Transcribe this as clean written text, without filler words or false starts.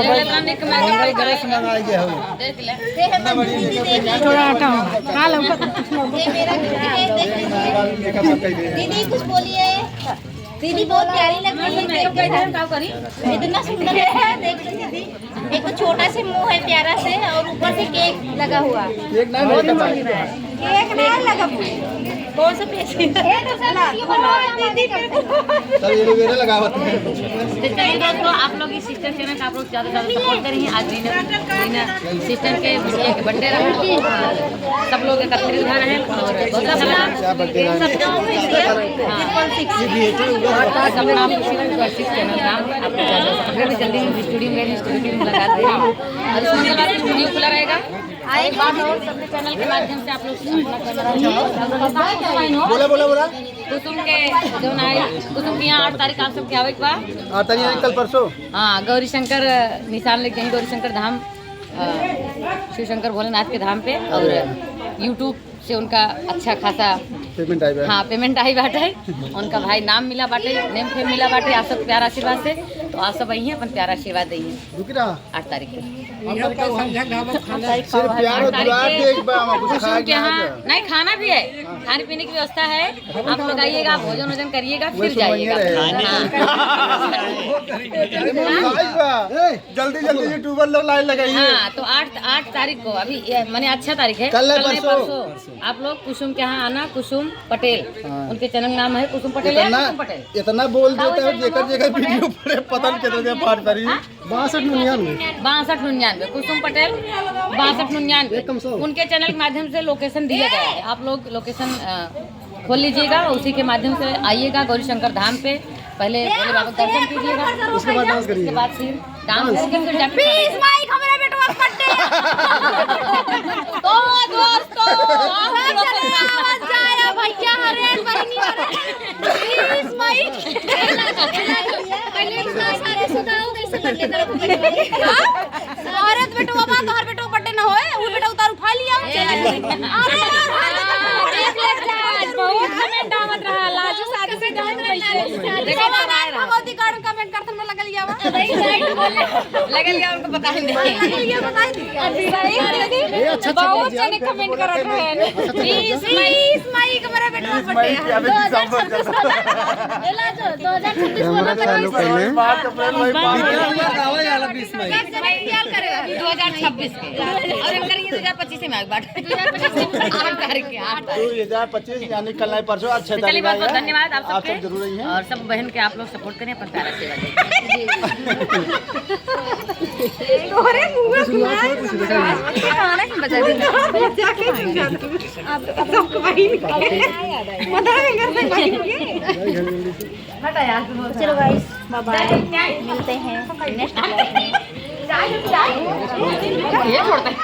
Electronic मंगल gas मंगाई गया हो देख ले थोड़ा आटा खा लो। ये मेरा दीदी कुछ बोलिए। दीदी बहुत प्यारी लग रही है, इतना सुंदर है। देख लो दीदी, एक तो छोटा से मुंह है प्यारा से, और ऊपर से केक लगा हुआ। केक नहीं लगा कौन सा पैसे दीदी सब ये लोग लगा होते हैं। तो चलिए दोस्तों, आप लोग इस सिस्टर चैनल का आप लोग ज़्यादा सपोर्ट करिए। आज रीना सिस्टर के एक बर्थडे रहा, सब लोग एकत्रित हुए हैं और बहुत अच्छा लगा। अपना चैनल नाम आपको जल्दी स्टूडियो में लगा दे रही हूँ और इसमें बाद स्टूडियो खुला रहेगा। एक बात और सबके चैनल के माध्यम से आप लोग बोला बोला बोला कुसुम के जो ना कुसुम की यहाँ 8 तारीख आप सबके आवे के बाद 8 तारीख कल परसों। हाँ, गौरी शंकर निशान लेके गई, गौरी शंकर धाम शिव शंकर भोलेनाथ के धाम पे। और यूट्यूब से उनका अच्छा खासा पेमेंट आई है। हाँ, पेमेंट आई बाटे। उनका भाई नाम मिला बाटे, नेम फेम मिला बाटे। आप सब प्यारा आशीर्वाद से, तो आप सब आई हैं अपन प्यारा आशीर्वाद दी हैं 8 तारीख को। सिर्फ प्यार और दुलार के एक बार कुछ कुसुम खाया के यहाँ नहीं, खाना भी है, खाने पीने की व्यवस्था है। आप लोग आइएगा, भोजन वोजन करिएगा, फिर जाइएगा। जल्दी जल्दी यूट्यूबर लोग लाइन लगाइए। हाँ, तो 8 तारीख को, अभी मैंने अच्छा तारीख है, कल नहीं परसों आप लोग कुसुम के यहाँ आना। कुसुम पटेल, उनके चैनल नाम है कुसुम पटेल। कुसुम पटेल इतना बोल देते हो, जेकर जेकर वीडियो पड़े पता नहीं कितने देर पार करी। 6299 कुसुम पटेल 6299 उनके चैनल के माध्यम से लोकेशन दिया गया है। आप लोग लोकेशन खोल लीजिएगा, उसी के माध्यम से आइएगा गौरी शंकर धाम पे। पहले भोले बाबा दर्शन कीजिएगा, उसके बाद डांस करिएगा, उसके बाद फिर डांस करके फिर जाके तो दोस्तों औरत बेटो बाबा तोहर बेटो बर्थडे न होए, वो बेटा उतार उठा लिया। बहुत कमेंट आवत रहा, लाजो शादी से जात कैसे देखो भगवती कार्ड कमेंट करत में लगल गया बा, लगल गया उनको पता नहीं। बहुत जने कमेंट करत रहे। 20 मई का मेरा बेटा बर्थडे है। 2026 वाला तो 2026 के और इनका 2025 में आगे बात 2025 यानी कल नहीं परसों। अच्छा चलिए, बहुत बहुत धन्यवाद आप सब सबके जरूर रही हैं और सब बहन के आप लोग सपोर्ट करें, अपन प्यारा सेवा दें। तोरे मुंह में खाना ही बचा देना। आप सबको भाई पता है घर से भाई हटा यार। चलो गाइस, बाय बाय, मिलते हैं नेक्स्ट ब्लॉग में। ये छोड़ते हैं।